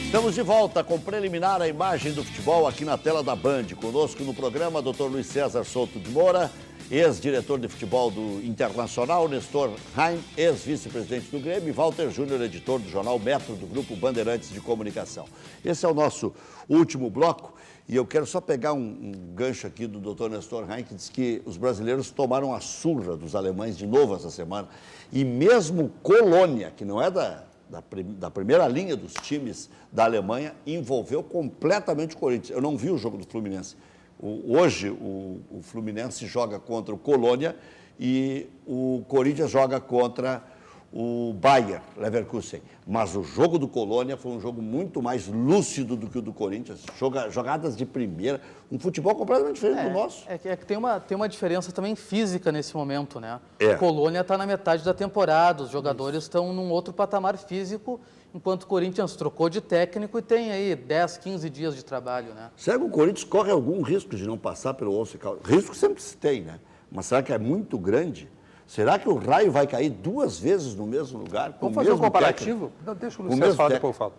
Estamos de volta com preliminar a imagem do futebol aqui na tela da Band. Conosco no programa, Dr. Luiz César Souto de Moura, ex-diretor de futebol do Internacional, Nestor Heim, ex-vice-presidente do Grêmio, e Walter Júnior, editor do jornal Metro, do Grupo Bandeirantes de Comunicação. Esse é o nosso último bloco e eu quero só pegar um gancho aqui do Dr. Nestor Heim, que diz que os brasileiros tomaram a surra dos alemães de novo essa semana. E mesmo Colônia, que não é da primeira linha dos times da Alemanha, envolveu completamente o Corinthians. Eu não vi o jogo do Fluminense. Hoje, o Fluminense joga contra o Colônia e o Corinthians joga contra o Bayer Leverkusen. Mas o jogo do Colônia foi um jogo muito mais lúcido do que o do Corinthians. Jogadas de primeira, um futebol completamente diferente do nosso. É que tem uma diferença também física nesse momento, né? É. O Colônia está na metade da temporada, os jogadores estão num outro patamar físico, enquanto o Corinthians trocou de técnico e tem aí 10, 15 dias de trabalho, né? Será que o Corinthians corre algum risco de não passar pelo Once Caldas? Risco sempre se tem, né? Mas será que é muito grande? Será que o Raio vai cair 2 vezes no mesmo lugar? Vamos fazer um comparativo? Não, deixa o Luciano falar, depois eu falo.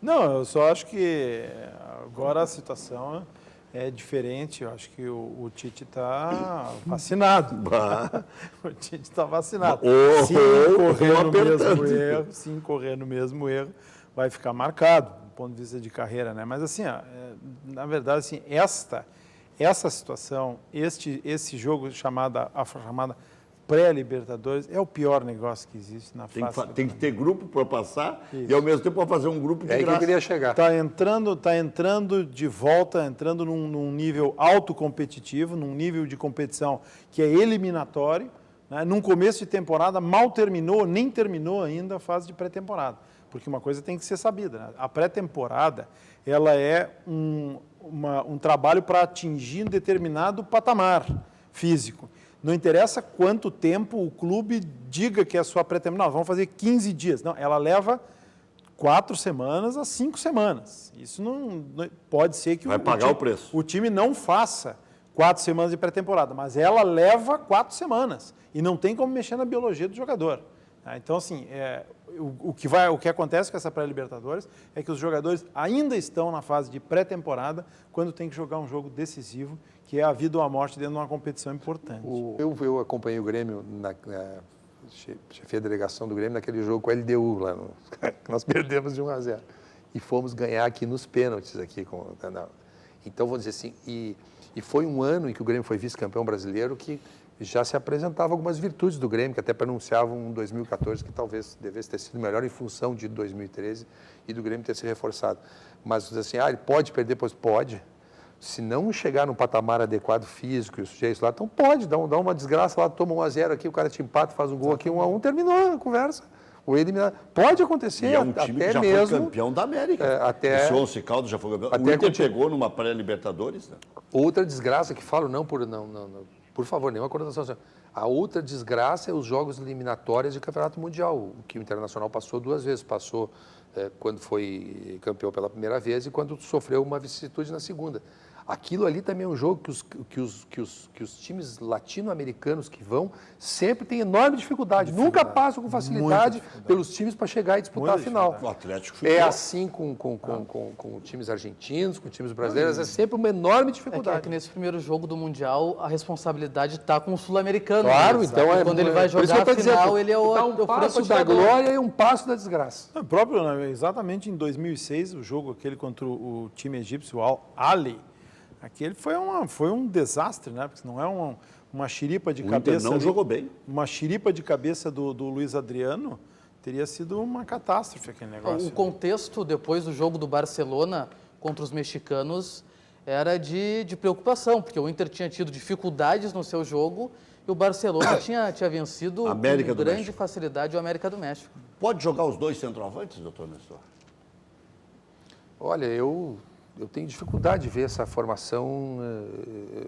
Não, eu só acho que agora a situação é diferente. Eu acho que o Tite está vacinado. O Tite está vacinado. Se incorrer no mesmo erro, vai ficar marcado, do ponto de vista de carreira, né? Mas assim, na verdade, assim, essa situação, esse jogo chamada pré-Libertadores é o pior negócio que existe na face. Tem que ter grupo para passar. Isso. E ao mesmo tempo para fazer um grupo de graça. É aí que eu queria chegar. Está entrando de volta, entrando num nível autocompetitivo, num nível de competição que é eliminatório, né? Num começo de temporada, mal terminou, nem terminou ainda a fase de pré-temporada. Porque uma coisa tem que ser sabida, né? A pré-temporada, ela é um trabalho para atingir um determinado patamar físico. Não interessa quanto tempo o clube diga que é a sua pré-temporada. Vamos fazer 15 dias. Não, ela leva 4 semanas a 5 semanas. Isso não pode ser que vai pagar o preço. O time não faça 4 semanas de pré-temporada, mas ela leva 4 semanas. E não tem como mexer na biologia do jogador. Então, assim, o que acontece com essa pré-Libertadores é que os jogadores ainda estão na fase de pré-temporada quando tem que jogar um jogo decisivo, que é a vida ou a morte dentro de uma competição importante. Eu acompanhei o Grêmio, chefiei a delegação do Grêmio naquele jogo com a LDU, lá que nós perdemos de 1-0. E fomos ganhar aqui nos pênaltis. Então, vou dizer assim, e foi um ano em que o Grêmio foi vice-campeão brasileiro que já se apresentava algumas virtudes do Grêmio, que até pronunciavam um 2014 que talvez devesse ter sido melhor em função de 2013 e do Grêmio ter se reforçado. Mas, assim, ele pode perder, pois pode. Se não chegar no patamar adequado físico e os sujeitos lá, então pode, dá uma desgraça lá, toma 1-0 aqui, o cara te empata, faz um gol aqui, 1-1, terminou a conversa. Pode acontecer, e é um time até que já mesmo, foi campeão da América. O Once Caldas já foi campeão. O Inter pegou numa pré-Libertadores. Né? Outra desgraça que falo, por favor, nenhuma conotação. A outra desgraça é os jogos eliminatórios de Campeonato Mundial, o que o Internacional passou 2 vezes. Passou quando foi campeão pela primeira vez e quando sofreu uma vicissitude na segunda. Aquilo ali também é um jogo que os times latino-americanos que vão sempre têm enorme dificuldade. Nunca passam com facilidade pelos times para chegar e disputar a final. O Atlético é assim com times argentinos, com times brasileiros, é sempre uma enorme dificuldade. É que nesse primeiro jogo do Mundial, a responsabilidade está com o sul-americano. Claro, então quando ele vai jogar a final, ele é o passo da glória e um passo da desgraça. Exatamente em 2006, o jogo aquele contra o time egípcio, o Al-Ahly, aquele foi um desastre, né? Porque não é uma xiripa de cabeça. Inter não jogou bem. Uma xiripa de cabeça do Luiz Adriano teria sido uma catástrofe aquele negócio. O contexto depois do jogo do Barcelona contra os mexicanos era de preocupação, porque o Inter tinha tido dificuldades no seu jogo e o Barcelona tinha vencido com grande facilidade o América do México. Pode jogar os 2 centroavantes, doutor Nestor? Olha, eu tenho dificuldade de ver essa formação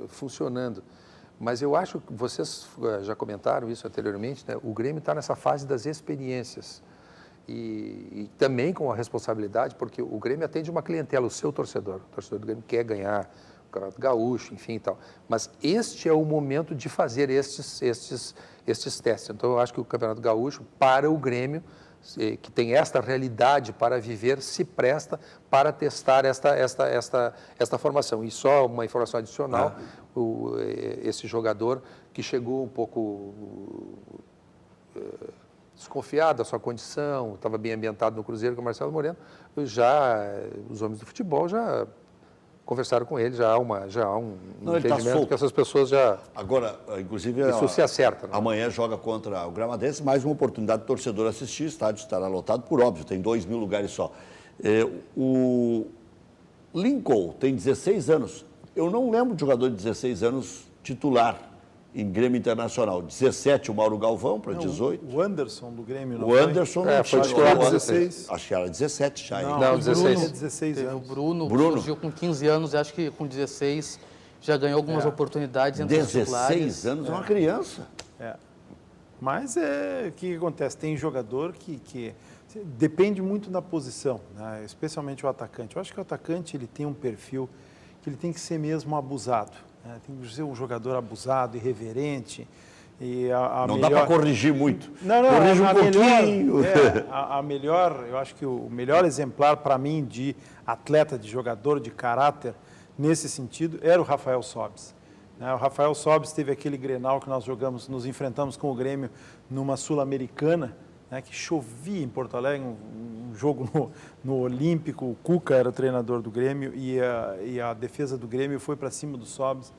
funcionando. Mas eu acho que vocês já comentaram isso anteriormente, né? O Grêmio está nessa fase das experiências. E também com a responsabilidade, porque o Grêmio atende uma clientela, o seu torcedor. O torcedor do Grêmio quer ganhar Campeonato Gaúcho, enfim e tal. Mas este é o momento de fazer estes testes. Então, eu acho que o Campeonato Gaúcho, para o Grêmio, que tem esta realidade para viver, se presta para testar esta formação. E só uma informação adicional, esse jogador que chegou um pouco desconfiado da sua condição, estava bem ambientado no Cruzeiro com o Marcelo Moreno, os homens do futebol já conversaram com ele, já há um entendimento que essas pessoas já... Agora, inclusive... Isso se acerta. Né? Amanhã joga contra o Gramadense, mais uma oportunidade do torcedor assistir, o estádio estará lotado, por óbvio, tem 2.000 lugares só. O Lincoln tem 16 anos. Eu não lembro de jogador de 16 anos titular em Grêmio Internacional. 17 o Mauro Galvão, para 18. O Anderson do Grêmio. O Anderson foi titular 16. Acho que era 17 já. Não, 16. 16 anos. O Bruno surgiu com 15 anos, acho que com 16 já ganhou algumas oportunidades entre os titulares. 16 anos é uma criança. Mas o que acontece? Tem jogador que depende muito da posição, né? Especialmente o atacante. Eu acho que o atacante ele tem um perfil que ele tem que ser mesmo abusado. Tem que ser um jogador abusado, irreverente. E não dá para corrigir muito. Não, corrige um pouquinho. Eu acho que o melhor exemplar para mim de atleta, de jogador, de caráter, nesse sentido, era o Rafael Sobis. O Rafael Sobis teve aquele Grenal que nós jogamos, nos enfrentamos com o Grêmio numa Sul-Americana, que chovia em Porto Alegre, um jogo no Olímpico, o Cuca era o treinador do Grêmio e a defesa do Grêmio foi para cima do Sobis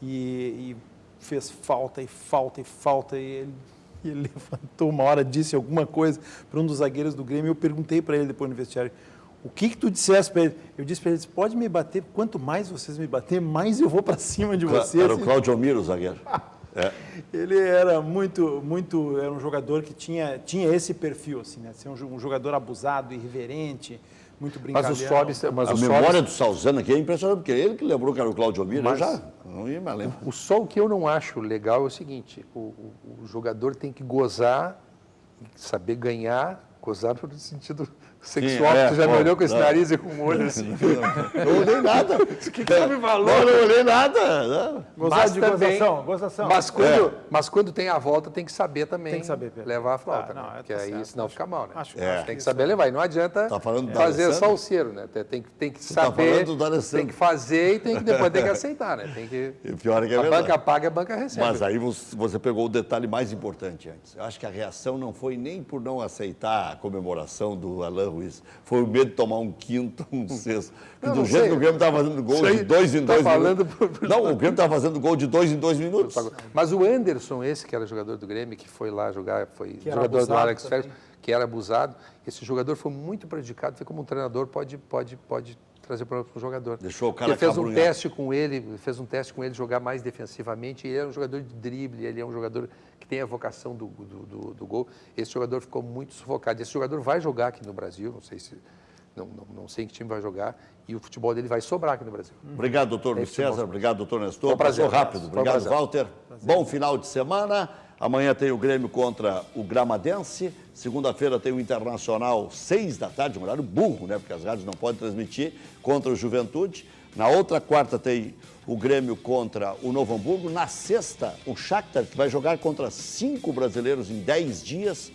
e fez falta, e ele levantou uma hora, disse alguma coisa para um dos zagueiros do Grêmio, eu perguntei para ele depois no vestiário, o que tu disseste para ele? Eu disse para ele, pode me bater, quanto mais vocês me baterem, mais eu vou para cima de vocês. Era o Claudio Miro, o zagueiro. Ele era era um jogador que tinha esse perfil, assim, né? Ser um jogador abusado, irreverente, muito brincalhão. A memória do Salzano aqui é impressionante, porque ele que lembrou que era o Claudio Miro, eu já não ia mais lembrar. O que eu não acho legal é o seguinte, o jogador tem que gozar, saber ganhar, gozar no sentido sexual, você já me olhou com esse nariz e com o olho assim. Não olhei nada. O que você me falou? Não olhei nada. Gozar de gozação. Mas quando tem a volta, tem que saber também levar a flauta, não, né? tá Porque aí certo, senão fica mal, né? Tem que saber levar. E não adianta fazer só o cero, né? Tem que saber, tem que fazer e depois tem que aceitar, né? E pior é que é a verdade. banca paga e a banca recebe. Mas aí você pegou o detalhe mais importante antes. Eu acho que a reação não foi nem por não aceitar a comemoração do Alain Ruiz. Foi o medo de tomar um quinto, um sexto. Do jeito que o Grêmio estava fazendo gol de 2 em 2 minutos. Não, o Grêmio estava fazendo gol de 2 em 2 minutos. Mas o Anderson, esse que era jogador do Grêmio, que foi lá jogar, foi jogador do Alex Félix, que era abusado, esse jogador foi muito prejudicado, foi como um treinador pode trazer para o jogador. Deixou o cara fez um teste com ele jogar mais defensivamente, e ele era um jogador de drible, ele é um jogador que tem a vocação do gol. Esse jogador ficou muito sufocado. Esse jogador vai jogar aqui no Brasil, não sei em que time vai jogar, e o futebol dele vai sobrar aqui no Brasil. Obrigado, doutor Luiz César, obrigado, doutor Nestor. Foi um prazer. Passou rápido. Obrigado, Walter. Bom final de semana. Amanhã tem o Grêmio contra o Gramadense. Segunda-feira tem o Internacional, 6 da tarde, um horário burro, né? Porque as rádios não podem transmitir, contra o Juventude. Na outra quarta tem o Grêmio contra o Novo Hamburgo. Na sexta, o Shakhtar, que vai jogar contra 5 brasileiros em 10 dias,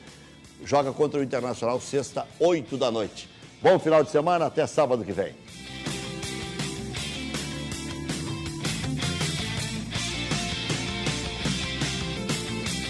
joga contra o Internacional, sexta, 8 da noite. Bom final de semana, até sábado que vem.